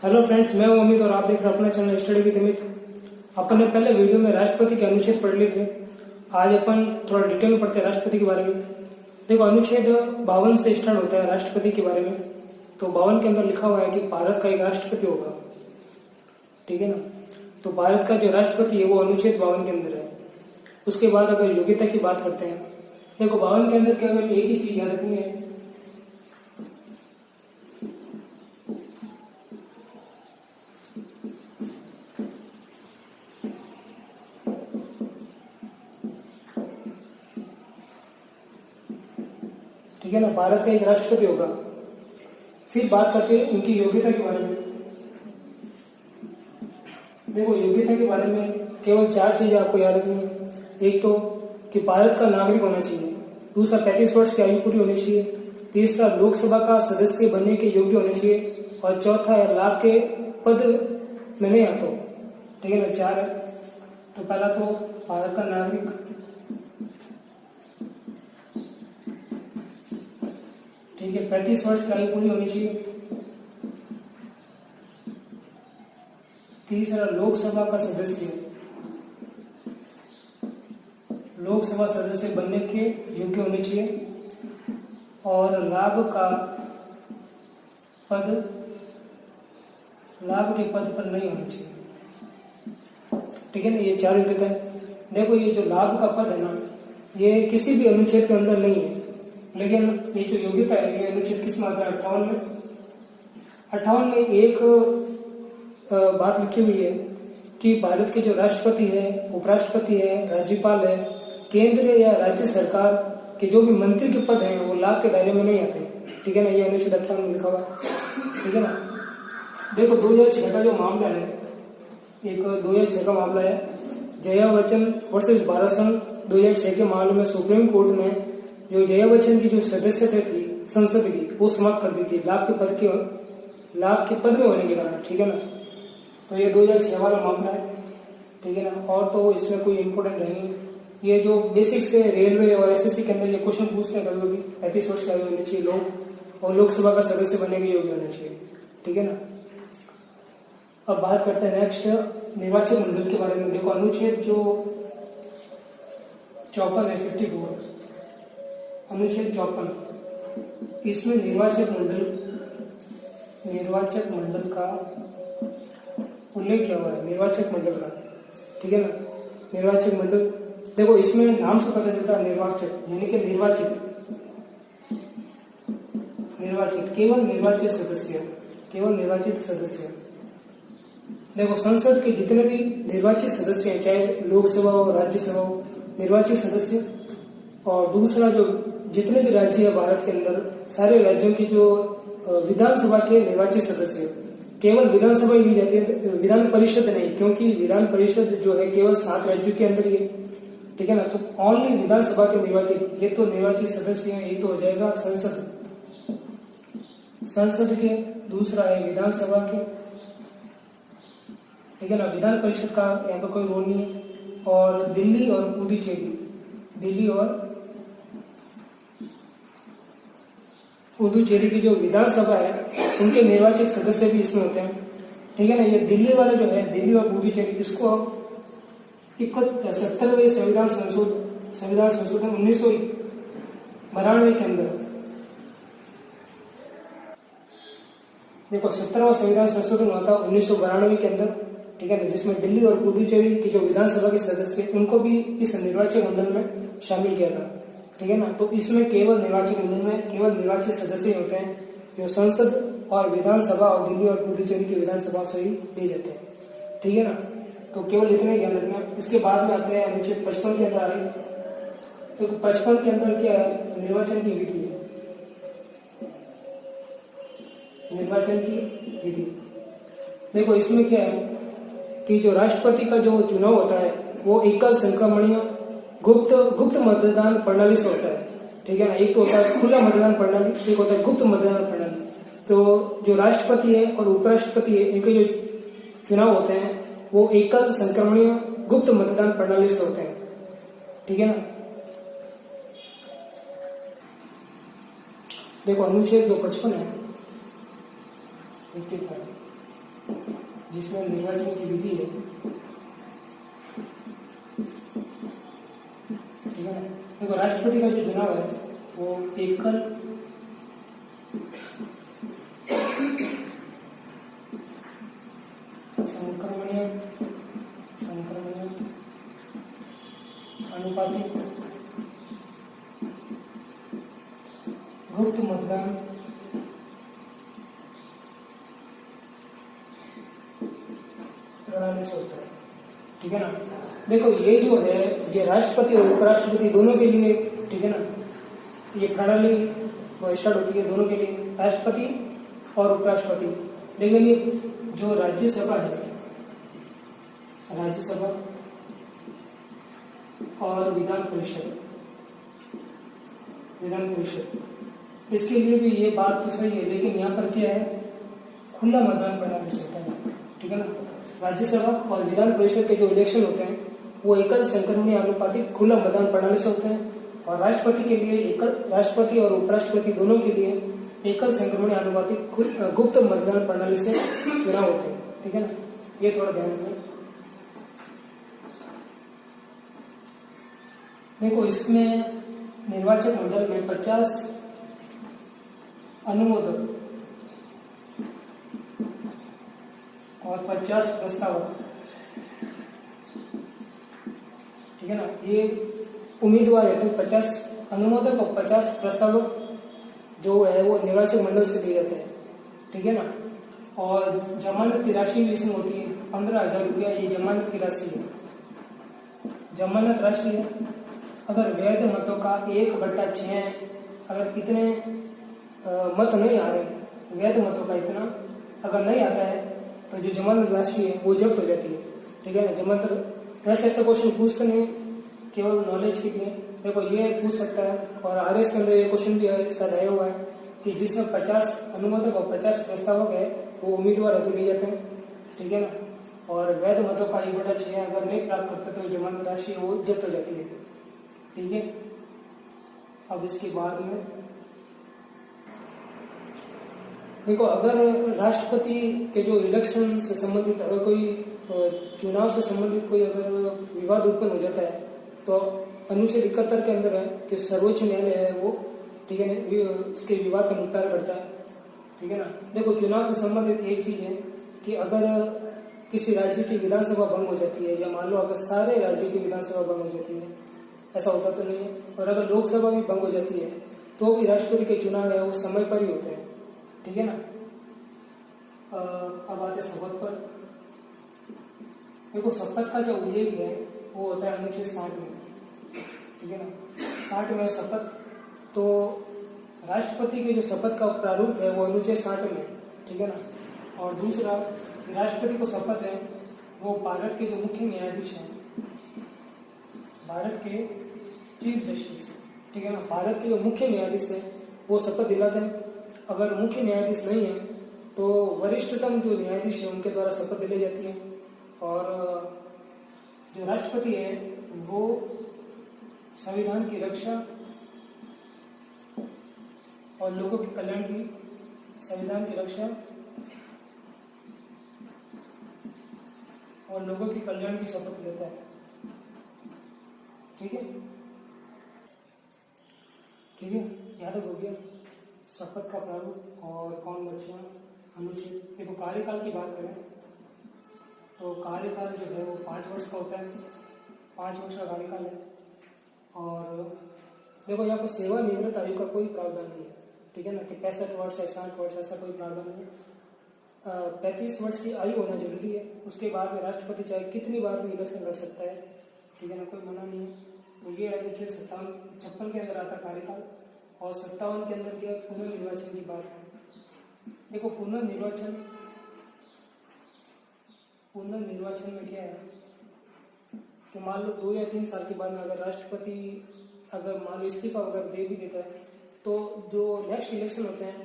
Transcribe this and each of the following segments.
Hello friends, मैं हूं अमित और आप देख रहे हैं अपना चैनल स्टडी विद अमित। अपन ने पहले वीडियो में राष्ट्रपति के अनुच्छेद पढ़ लिए थे। आज अपन थोड़ा डिटेल में पढ़ते हैं राष्ट्रपति के बारे में। देखो, अनुच्छेद 52 से स्टार्ट होता है राष्ट्रपति के बारे में। तो 52 के अंदर लिखा हुआ है कि भारत का एक राष्ट्रपति होगा, ठीक है ना। तो भारत का जो राष्ट्रपति है वो अनुच्छेद 52 के अंदर है। उसके बाद अगर योग्यता की बात करते हैं, देखो 52 के अंदर केवल एक ही चीज याद रखनी है, ठीक है ना। भारत का एक राष्ट्रपति होगा। फिर बात करते हैं उनकी योग्यता के बारे में। देखो, योग्यता के बारे में केवल 4 चीजें आपको याद रखनी है। एक तो कि भारत का नागरिक होना चाहिए, दूसरा 35 वर्ष की आयु पूरी होनी चाहिए, तीसरा लोकसभा का सदस्य बनने के योग्य होने चाहिए, और चौथा है लाभ के पद में नहीं आता, ठीक है ना। 4 है। तो पहला तो भारत का नागरिक, ठीक है, 35 वर्ष की आयु पूरी होनी चाहिए, तीसरा लोकसभा का सदस्य, लोकसभा सदस्य बनने के योग्य होने चाहिए, और लाभ के पद पर नहीं होना चाहिए, ठीक है ना। ये 4 योग्यता है। देखो, ये जो लाभ का पद है ना, ये किसी भी अनुच्छेद के अंदर नहीं है, लेकिन ये जो योग्यता है ये अनुच्छेद किस में आता है? 58 में। 58 में एक बात लिखी हुई है कि भारत के जो राष्ट्रपति है, उपराष्ट्रपति है, राज्यपाल है, केंद्र या राज्य सरकार के जो भी मंत्री के पद हैं वो लाभ के दायरे में नहीं आते, ठीक है ना। ये अनुच्छेद 58 में लिखा हुआ, ठीक है ना। देखो, 2006 का जो मामला है, एक 2006 का मामला है, जया बच्चन वर्सेस भारत संघ। 2006 के मामले में सुप्रीम कोर्ट ने जो जया बच्चन की जो सदस्यता थी संसद की, वो समाप्त कर दी थी लाभ के पद में होने के कारण, ठीक है ना। तो ये 2006 वाला मामला है, ठीक है ना। और तो इसमें कोई इम्पोर्टेंट नहीं। ये जो बेसिक से रेलवे और एसएससी के अंदर ये क्वेश्चन पूछते हैं कभी भी, 35 वर्ष की आयु होनी चाहिए लोग, और लोकसभा का सदस्य बनने के योग्य होना चाहिए, ठीक है ना। अब बात करते हैं नेक्स्ट निर्वाचन मंडल के बारे में। देखो, अनुच्छेद जो 54 है, 54, अनुच्छेद 54, इसमें निर्वाचक मंडल का उल्लेख किया हुआ है, निर्वाचक मंडल का, ठीक है ना। निर्वाचक मंडल, देखो इसमें नाम से पता चलता है निर्वाचक यानी कि निर्वाचित केवल निर्वाचित सदस्य। देखो, संसद के जितने भी निर्वाचित सदस्य हैं, चाहे लोकसभा हो, राज्यसभा हो, निर्वाचित सदस्य। और दूसरा, जो जितने भी राज्य है भारत के अंदर, सारे राज्यों की जो विधानसभा के निर्वाचित सदस्य, केवल विधानसभा ही ली जाती है, विधान परिषद नहीं, क्योंकि विधान परिषद जो है केवल 7 राज्यों के अंदर ही है, ठीक है ना। तो ओनली विधानसभा के निर्वाचित, ये तो निर्वाचित सदस्य हैं, ये तो हो जाएगा संसद के। दूसरा है विधानसभा के, ठीक है ना। विधान परिषद का यहाँ पर कोई रोल नहीं है। और दिल्ली और पुदुचेरी की जो विधानसभा है, उनके निर्वाचित सदस्य भी इसमें होते हैं, ठीक है ना। ये दिल्ली वाला जो है, दिल्ली और पुदुचेरी, इसको 70वें संविधान संशोधन 1992 के अंदर, देखो 17वां संविधान संशोधन हुआ था 1992 के अंदर, ठीक है ना, जिसमें दिल्ली और पुदुचेरी की जो विधानसभा के सदस्य, उनको भी इस निर्वाचक मंडल में शामिल किया था, ठीक है ना। तो इसमें केवल निर्वाचक मंडल में केवल निर्वाचित सदस्य होते हैं, जो संसद और विधानसभा और दिल्ली और पुदुचेरी की विधानसभा से ही ले जाते हैं, ठीक है ना। तो केवल इतने ही ध्यान रखना। इसके बाद में आते हैं अनुच्छेद 55 के अंदर आ रही। तो 55 के अंदर क्या है? निर्वाचन की विधि है, निर्वाचन की विधि। देखो, इसमें क्या है कि जो राष्ट्रपति का जो चुनाव होता है वो एकल संक्रमणीय गुप्त मतदान प्रणाली से होता है, ठीक है ना। एक तो होता है खुला मतदान प्रणाली, एक होता है गुप्त मतदान प्रणाली। तो जो राष्ट्रपति है और उपराष्ट्रपति है, इनके जो चुनाव होते हैं वो एकल संक्रमणीय गुप्त मतदान प्रणाली से होते हैं, ठीक है ना। देखो, अनुच्छेद 255 है, 55 जिसमें निर्वाचन की विधि है, ठीक है ना। देखो राष्ट्रपति का जो चुनाव है वो एकल संक्रमणीय अनुपातिक गुप्त मतदान प्रणाली से होता है, ठीक है ना। देखो ये जो है ये राष्ट्रपति और उपराष्ट्रपति दोनों के लिए, ठीक है ना, ये प्रणाली स्टार्ट होती है दोनों के लिए, राष्ट्रपति और उपराष्ट्रपति। लेकिन ये जो राज्यसभा है, राज्यसभा और विधान परिषद, इसके लिए भी ये बात तो सही है, लेकिन यहाँ पर क्या है, खुला मतदान प्रणाली से होता है, ठीक है ना। राज्यसभा और विधान परिषद के जो इलेक्शन होते हैं वो एकल संक्रमणीय अनुपातिक खुला मतदान प्रणाली से होते हैं, और राष्ट्रपति के लिए राष्ट्रपति और उपराष्ट्रपति दोनों के लिए एकल संक्रमणीय अनुपातिक गुप्त मतदान प्रणाली से चुनाव होते हैं, ठीक है ना। ये थोड़ा ध्यान रखना। देखो इसमें निर्वाचक मंडल में 50 अनुमोदक और 50 प्रस्तावक, ठीक है ना। ये उम्मीदवार है तो 50 अनुमोदक और 50 प्रस्तावक जो है वो निर्वाचक मंडल से लिए जाते हैं, ठीक है ना। और जमानत की राशि भी इसमें होती है 15,000 रुपया, ये जमानत की राशि है, जमानत राशि है। अगर वैध मतों का 1/6 अगर इतने मत नहीं आ रहे, वैध मतों का इतना अगर नहीं आता है तो जो जमानत राशि है वो जब्त हो जाती है, ठीक है ना। जमानत वैसे ऐसा क्वेश्चन पूछते नहीं, केवल नॉलेज के लिए। देखो ये पूछ सकता है, और आरएस के अंदर ये क्वेश्चन भी शायद आया हुआ है कि जिसमें 50 अनुमोदक और 50 प्रस्तावक है वो उम्मीदवार अधूर ले जाते हैं, ठीक है ना। और वैध मतों का 1/6 अगर नहीं प्राप्त करते तो जमानत राशि वो जब्त हो जाती है, ठीक है। अब इसके बाद में देखो अगर राष्ट्रपति के जो इलेक्शन से संबंधित अगर कोई चुनाव से संबंधित कोई अगर विवाद उत्पन्न हो जाता है तो अनुच्छेद 71 के अंदर है कि सर्वोच्च न्यायालय है वो, ठीक है, उसके विवाद का निपटारा करता है, ठीक है ना। देखो चुनाव से संबंधित एक चीज है कि अगर किसी राज्य की विधानसभा भंग हो जाती है, या मान लो अगर सारे राज्यों की विधानसभा भंग हो जाती है, ऐसा होता तो नहीं है, और अगर लोकसभा भी भंग हो जाती है तो भी राष्ट्रपति के चुनाव है वो समय पर ही होते हैं, ठीक है ना। अब आते हैं शपथ पर। देखो शपथ का जो उल्लेख है वो होता है अनुच्छेद 60 में, ठीक है ना। 60 में शपथ, तो राष्ट्रपति के जो शपथ का प्रारूप है वो अनुच्छेद 60 में, ठीक है ना। और दूसरा राष्ट्रपति को शपथ है वो भारत के जो मुख्य न्यायाधीश हैं, भारत के चीफ जस्टिस, ठीक है ना, भारत के जो मुख्य न्यायाधीश है वो शपथ दिलाते हैं। अगर मुख्य न्यायाधीश नहीं है तो वरिष्ठतम जो न्यायाधीश है उनके द्वारा शपथ दिलाई जाती है। और जो राष्ट्रपति है वो संविधान की रक्षा और लोगों के कल्याण की, संविधान की रक्षा और लोगों के कल्याण की शपथ लेता है, ठीक है, ठीक है। याद हो गया शपथ का प्रारूप और कौन बच्चा अनुच्छेद। देखो कार्यकाल की बात करें तो कार्यकाल जो है वो 5 वर्ष का होता है, 5 वर्ष का कार्यकाल है। और देखो यहाँ पर सेवानिवृत्त आयु का कोई प्रावधान नहीं है, ठीक है ना, कि 65 वर्ष या 60 वर्ष ऐसा कोई प्रावधान नहीं है। 35 वर्ष की आयु होना जरूरी है। उसके बाद में राष्ट्रपति चाहे कितनी बार भी इलेक्शन लड़ सकता है, ठीक है ना, कोई मना नहीं है। तो ये अनुच्छेद 56 के अंदर आता कार्यकाल। और 57 के अंदर क्या पुनर्निर्वाचन की बात है। देखो पुनर्निर्वाचन में क्या है कि मान लो 2 या 3 साल के बाद में अगर राष्ट्रपति अगर मान लो इस्तीफा वगैरह दे भी देता है तो जो नेक्स्ट इलेक्शन होते हैं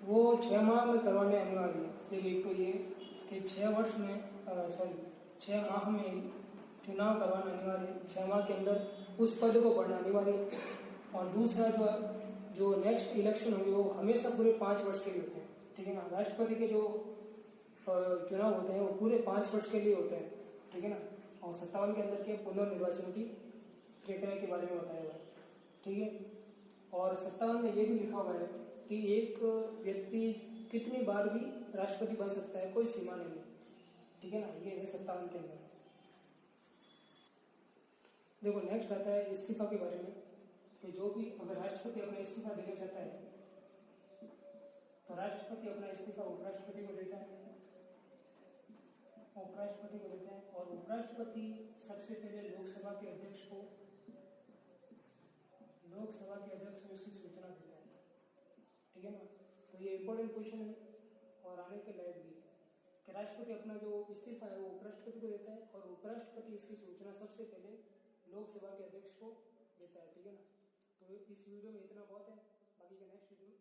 वो 6 माह में करवाने अनिवार्य है। देखिए एक तो ये कि 6 माह में चुनाव करवाना अनिवार्य है, 6 माह के अंदर उस पद को बढ़ना अनिवार्य है। और दूसरा जो नेक्स्ट इलेक्शन होंगे वो हमेशा पूरे 5 वर्ष के लिए होते हैं, ठीक है ना। राष्ट्रपति के जो चुनाव होते हैं वो पूरे 5 वर्ष के लिए होते हैं, ठीक है ना। और 57 के अंदर के पुनर्निर्वाचन की प्रक्रिया के बारे में बताया हुआ है, ठीक है। और 57 में ये भी लिखा हुआ है कि एक व्यक्ति कितनी बार भी राष्ट्रपति बन सकता है, कोई सीमा नहीं है, ठीक है ना। ये है 57 के अंदर। देखो नेक्स्ट आता है इस्तीफा के बारे में, कि जो भी अगर राष्ट्रपति अपना इस्तीफा देना चाहता है तो राष्ट्रपति अपना इस्तीफा उपराष्ट्रपति को देता है, उपराष्ट्रपति को देता है। और उपराष्ट्रपति सबसे पहले लोकसभा के अध्यक्ष को इसकी सूचना देता है, ठीक है ना। तो ये इंपॉर्टेंट क्वेश्चन है और आने के लायक भी है कि राष्ट्रपति अपना जो इस्तीफा है वो उपराष्ट्रपति को देता है और उपराष्ट्रपति इसकी सूचना सबसे पहले लोकसभा के अध्यक्ष को देता है, ठीक है ना। तो इस वीडियो में इतना बहुत है, बाकी का नेक्स्ट वीडियो